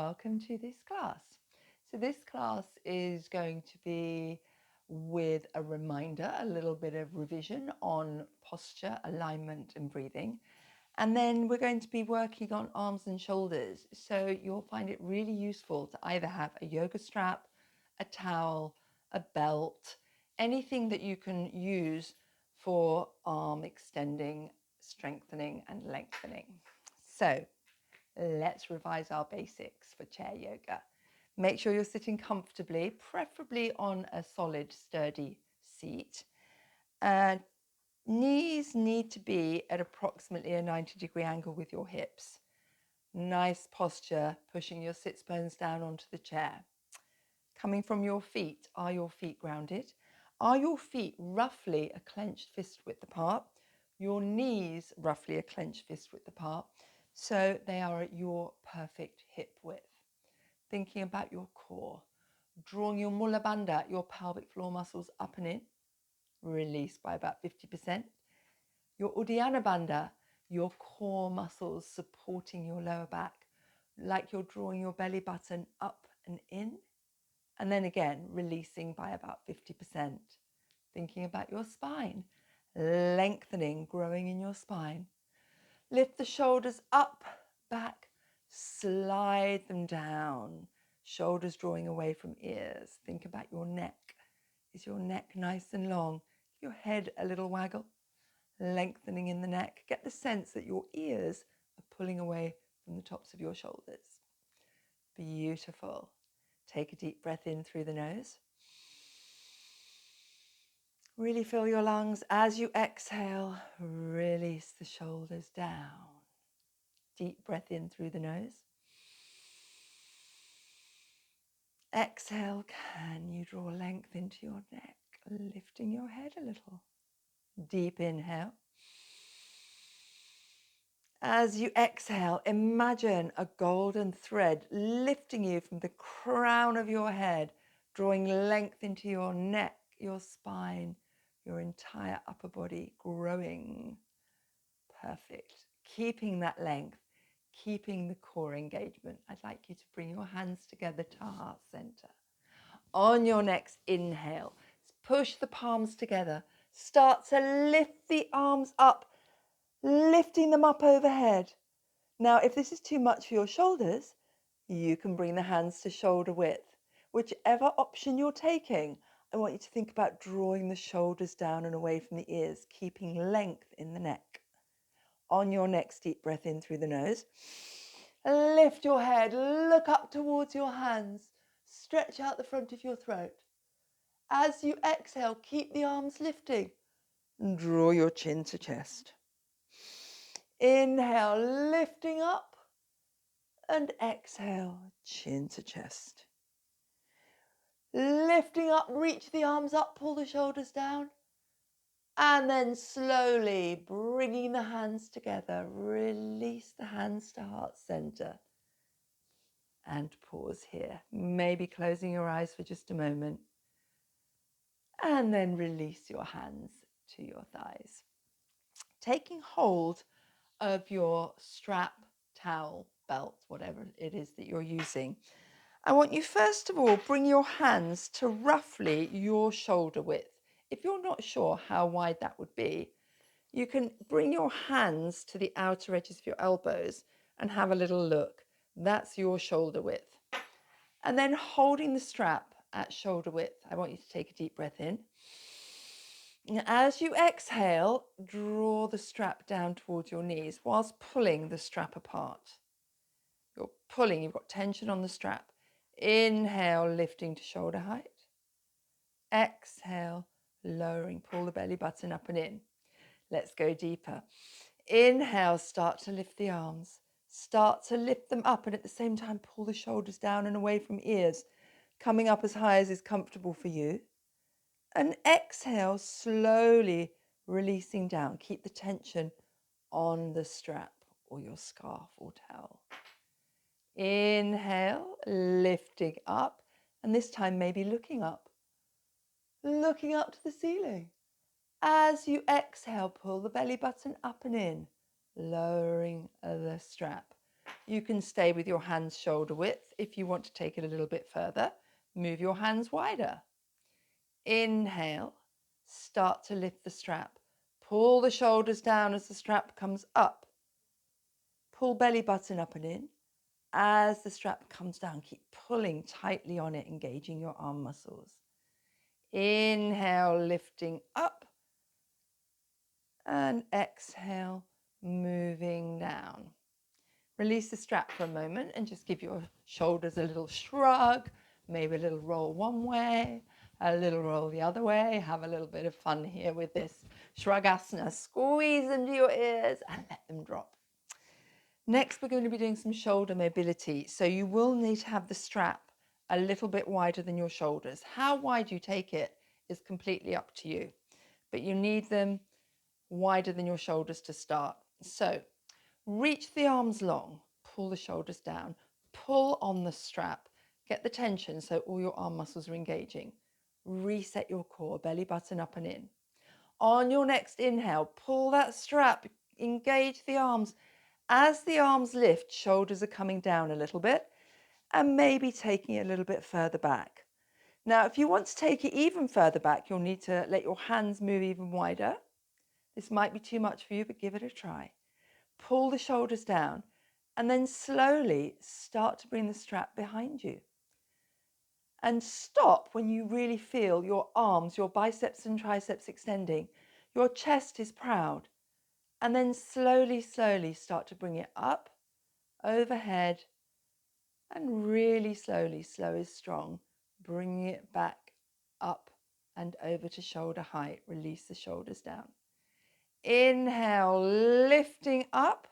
welcome to this class. So this class is going to be with a reminder, a little bit of revision on posture, alignment and breathing. And then we're going to be working on arms and shoulders. So you'll find it really useful to either have a yoga strap, a towel, a belt, anything that you can use for arm extending, strengthening and lengthening. So let's revise our basics for chair yoga. Make sure you're sitting comfortably, preferably on a solid, sturdy seat. Knees need to be at approximately a 90-degree angle with your hips. Nice posture, pushing your sits bones down onto the chair. Coming from your feet, are your feet grounded? Are your feet roughly a clenched fist width apart? Your knees roughly a clenched fist width apart, so they are at your perfect hip width. Thinking about your core, drawing your mula bandha, your pelvic floor muscles up and in, release by about 50%. Your uddiyana bandha, your core muscles supporting your lower back, like you're drawing your belly button up and in. And then again, releasing by about 50%. Thinking about your spine, lengthening, growing in your spine. Lift the shoulders up, back, slide them down. Shoulders drawing away from ears. Think about your neck. Is your neck nice and long? Give your head a little waggle, lengthening in the neck. Get the sense that your ears are pulling away from the tops of your shoulders. Beautiful. Take a deep breath in through the nose. Really fill your lungs. As you exhale, release the shoulders down. Deep breath in through the nose. Exhale, can you draw length into your neck, lifting your head a little. Deep inhale. As you exhale, imagine a golden thread lifting you from the crown of your head, drawing length into your neck, your spine, your entire upper body, growing. Perfect. Keeping that length, keeping the core engagement. I'd like you to bring your hands together to heart center. On your next inhale, push the palms together. Start to lift the arms up, lifting them up overhead. Now, if this is too much for your shoulders, you can bring the hands to shoulder width. Whichever option you're taking, I want you to think about drawing the shoulders down and away from the ears, keeping length in the neck. On your next deep breath in through the nose, lift your head, look up towards your hands, stretch out the front of your throat. As you exhale, keep the arms lifting. Draw your chin to chest. Inhale, lifting up, and exhale, chin to chest. Lifting up, reach the arms up, pull the shoulders down. And then slowly bringing the hands together, release the hands to heart center. And pause here, maybe closing your eyes for just a moment. And then release your hands to your thighs. Taking hold of your strap, towel, belt, whatever it is that you're using, I want you first of all bring your hands to roughly your shoulder width. If you're not sure how wide that would be, you can bring your hands to the outer edges of your elbows and have a little look. That's your shoulder width. And then holding the strap at shoulder width, I want you to take a deep breath in. As you exhale, draw the strap down towards your knees whilst pulling the strap apart. You're pulling, you've got tension on the strap. Inhale, lifting to shoulder height. Exhale, lowering, pull the belly button up and in. Let's go deeper. Inhale, start to lift the arms. Start to lift them up and at the same time pull the shoulders down and away from ears, coming up as high as is comfortable for you. And exhale, slowly releasing down. Keep the tension on the strap or your scarf or towel. Inhale, lifting up, and this time maybe looking up to the ceiling. As you exhale, pull the belly button up and in, lowering the strap. You can stay with your hands shoulder width. If you want to take it a little bit further, move your hands wider. Inhale, start to lift the strap. Pull the shoulders down as the strap comes up. Pull belly button up and in. As the strap comes down, keep pulling tightly on it, engaging your arm muscles. Inhale, lifting up. And exhale, moving down. Release the strap for a moment and just give your shoulders a little shrug, maybe a little roll one way, a little roll the other way. Have a little bit of fun here with this shrug asana. Squeeze into your ears and let them drop. Next, we're going to be doing some shoulder mobility. So you will need to have the strap a little bit wider than your shoulders. How wide you take it is completely up to you, but you need them wider than your shoulders to start. So reach the arms long, pull the shoulders down, pull on the strap, get the tension so all your arm muscles are engaging. Reset your core, belly button up and in. On your next inhale, pull that strap, engage the arms. As the arms lift, shoulders are coming down a little bit and maybe taking it a little bit further back. Now, if you want to take it even further back, you'll need to let your hands move even wider. This might be too much for you, but give it a try. Pull the shoulders down and then slowly start to bring the strap behind you. And stop when you really feel your arms, your biceps and triceps extending. Your chest is proud. And then slowly, slowly start to bring it up, overhead, and really slowly, slow is strong, bringing it back up and over to shoulder height. Release the shoulders down. Inhale, lifting up,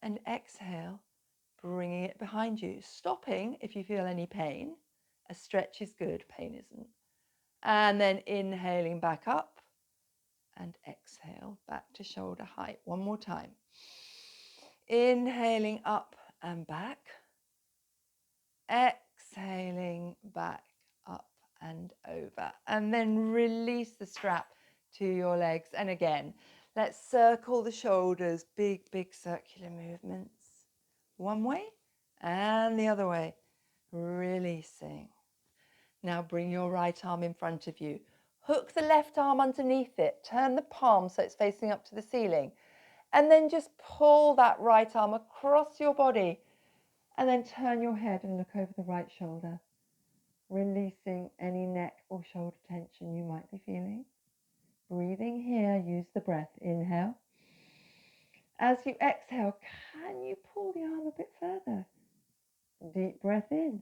and exhale, bringing it behind you. Stopping if you feel any pain. A stretch is good, pain isn't. And then inhaling back up and exhale back to shoulder height. One more time. Inhaling up and back. Exhaling back, up and over. And then release the strap to your legs. And again, let's circle the shoulders. Big, big circular movements. One way and the other way. Releasing. Now bring your right arm in front of you. Hook the left arm underneath it. Turn the palm so it's facing up to the ceiling. And then just pull that right arm across your body. And then turn your head and look over the right shoulder. Releasing any neck or shoulder tension you might be feeling. Breathing here, use the breath. Inhale. As you exhale, can you pull the arm a bit further? Deep breath in.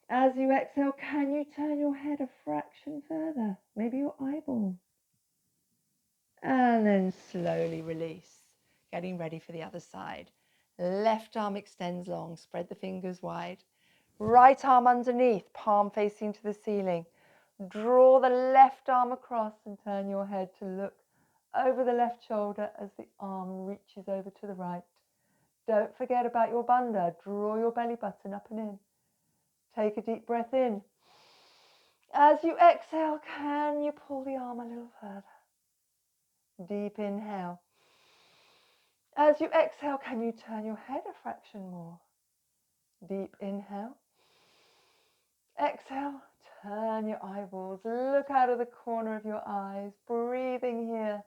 As you exhale, can you turn your head a fraction further? Maybe your eyeballs. And then slowly release. Getting ready for the other side. Left arm extends long, spread the fingers wide. Right arm underneath, palm facing to the ceiling. Draw the left arm across and turn your head to look over the left shoulder as the arm reaches over to the right. Don't forget about your bandha. Draw your belly button up and in. Take a deep breath in. As you exhale, can you pull the arm a little further? Deep inhale. As you exhale, can you turn your head a fraction more? Deep inhale. Exhale, turn your eyeballs, look out of the corner of your eyes, breathing here.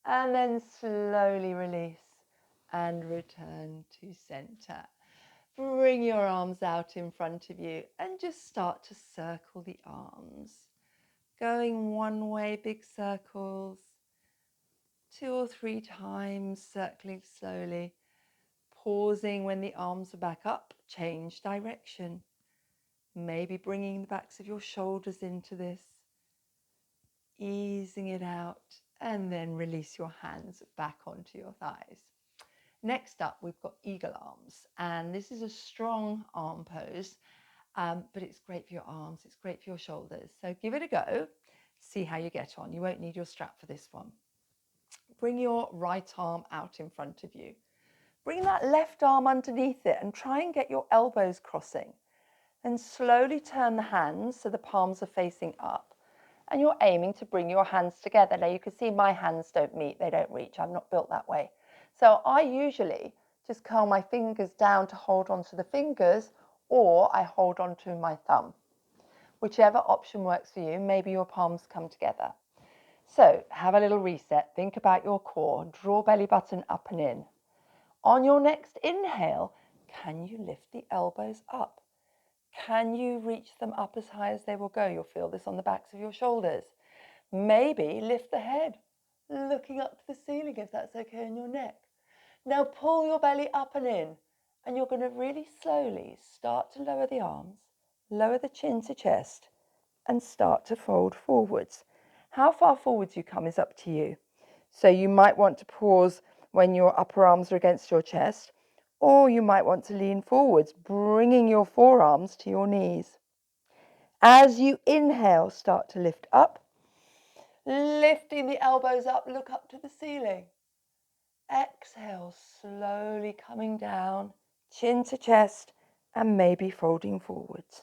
And then slowly release and return to center. Bring your arms out in front of you and just start to circle the arms. Going one way, big circles. 2 or 3 times, circling slowly. Pausing when the arms are back up, change direction. Maybe bringing the backs of your shoulders into this. Easing it out and then release your hands back onto your thighs. Next up, we've got eagle arms, and this is a strong arm pose, but it's great for your arms, it's great for your shoulders. So give it a go, see how you get on. You won't need your strap for this one. Bring your right arm out in front of you. Bring that left arm underneath it and try and get your elbows crossing. Then slowly turn the hands so the palms are facing up. And you're aiming to bring your hands together. Now you can see my hands don't meet, they don't reach. I'm not built that way. So I usually just curl my fingers down to hold onto the fingers, or I hold onto my thumb. Whichever option works for you. Maybe your palms come together. So have a little reset. Think about your core. Draw belly button up and in. On your next inhale, can you lift the elbows up? Can you reach them up as high as they will go? You'll feel this on the backs of your shoulders. Maybe lift the head, looking up to the ceiling if that's okay in your neck. Now pull your belly up and in, and you're going to really slowly start to lower the arms, lower the chin to chest, and start to fold forwards. How far forwards you come is up to you. So you might want to pause when your upper arms are against your chest, or you might want to lean forwards, bringing your forearms to your knees. As you inhale, start to lift up, lifting the elbows up, look up to the ceiling. Exhale, slowly coming down, chin to chest, and maybe folding forwards.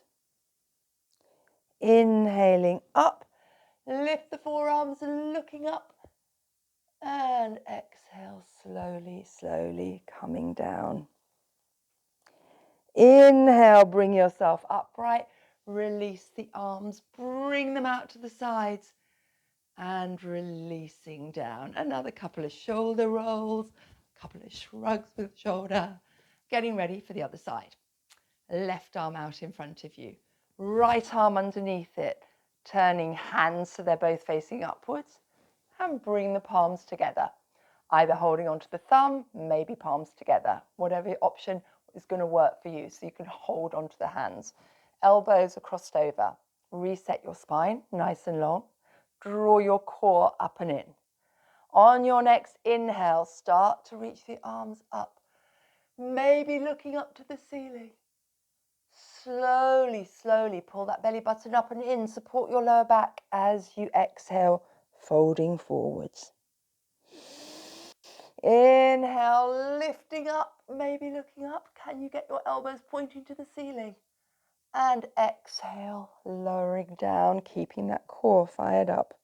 Inhaling up, lift the forearms, looking up, and exhale, slowly, slowly coming down. Inhale, bring yourself upright, release the arms, bring them out to the sides, and releasing down. Another couple of shoulder rolls, a couple of shrugs with shoulder. Getting ready for the other side. Left arm out in front of you, right arm underneath it, turning hands so they're both facing upwards, and bring the palms together. Either holding onto the thumb, maybe palms together, whatever option is going to work for you, so you can hold onto the hands. Elbows are crossed over. Reset your spine, nice and long. Draw your core up and in. On your next inhale, start to reach the arms up, maybe looking up to the ceiling. Slowly, slowly pull that belly button up and in. Support your lower back as you exhale, folding forwards. Inhale, lifting up, maybe looking up. Can you get your elbows pointing to the ceiling? And exhale, lowering down, keeping that core fired up.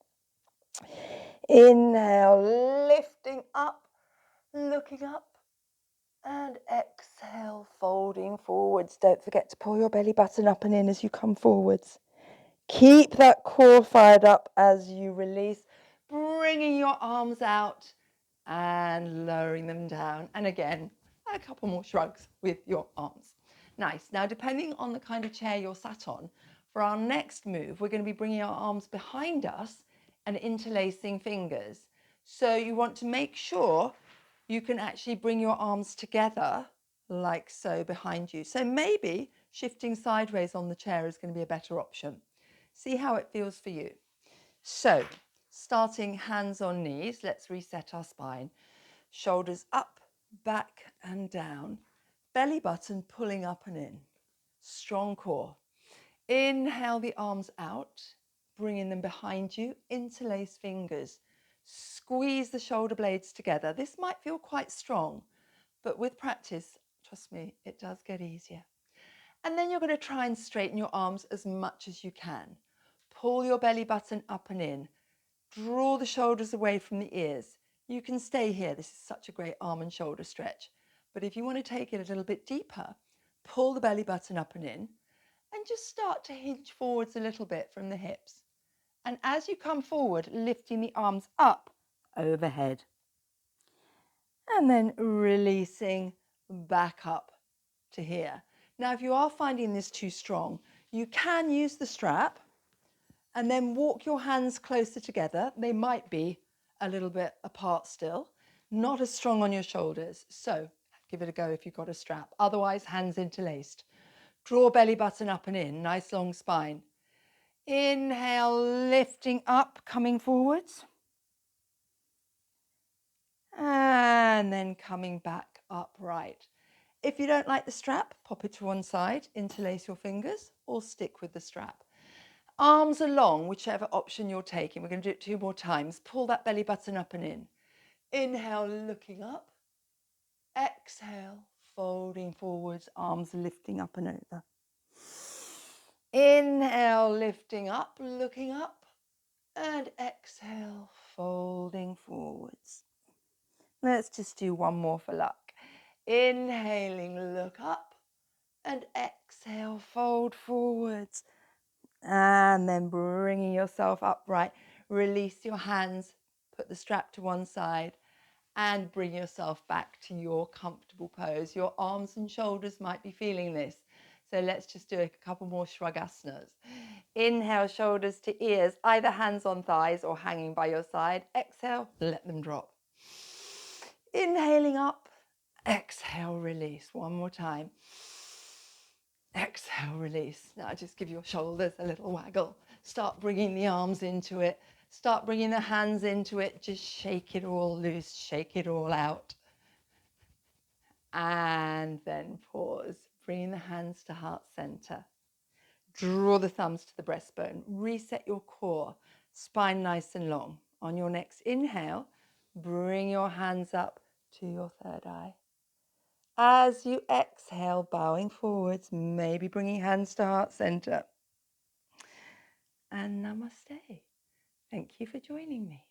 Inhale, lifting up, looking up. And exhale, folding forwards. Don't forget to pull your belly button up and in as you come forwards. Keep that core fired up as you release, bringing your arms out and lowering them down. And again, a couple more shrugs with your arms. Nice. Now, depending on the kind of chair you're sat on, for our next move, we're going to be bringing our arms behind us and interlacing fingers. So you want to make sure you can actually bring your arms together like so behind you. So maybe shifting sideways on the chair is going to be a better option. See how it feels for you. So starting hands on knees, let's reset our spine. Shoulders up, back and down. Belly button pulling up and in. Strong core. Inhale the arms out, bringing them behind you. Interlace fingers. Squeeze the shoulder blades together. This might feel quite strong, but with practice, trust me, it does get easier. And then you're going to try and straighten your arms as much as you can. Pull your belly button up and in. Draw the shoulders away from the ears. You can stay here. This is such a great arm and shoulder stretch. But if you want to take it a little bit deeper, pull the belly button up and in, and just start to hinge forwards a little bit from the hips. And as you come forward, lifting the arms up overhead. And then releasing back up to here. Now, if you are finding this too strong, you can use the strap and then walk your hands closer together. They might be a little bit apart still, not as strong on your shoulders. So give it a go if you've got a strap. Otherwise, hands interlaced. Draw belly button up and in, nice long spine. Inhale, lifting up, coming forwards. And then coming back upright. If you don't like the strap, pop it to one side, interlace your fingers, or stick with the strap. Arms are long, whichever option you're taking. We're going to do it 2 more times. Pull that belly button up and in. Inhale, looking up. Exhale, folding forwards, arms lifting up and over. Inhale, lifting up, looking up. And exhale, folding forwards. Let's just do one more for luck. Inhaling, look up, and exhale, fold forwards. And then bringing yourself upright. Release your hands, put the strap to one side, and bring yourself back to your comfortable pose. Your arms and shoulders might be feeling this. So let's just do a couple more Shrugasanas. Inhale, shoulders to ears, either hands on thighs or hanging by your side. Exhale, let them drop. Inhaling up, exhale, release. One more time. Exhale, release. Now just give your shoulders a little waggle. Start bringing the arms into it. Start bringing the hands into it. Just shake it all loose, shake it all out. And then pause, bringing the hands to heart center. Draw the thumbs to the breastbone. Reset your core, spine nice and long. On your next inhale, bring your hands up to your third eye. As you exhale, bowing forwards, maybe bringing hands to heart center. And namaste. Thank you for joining me.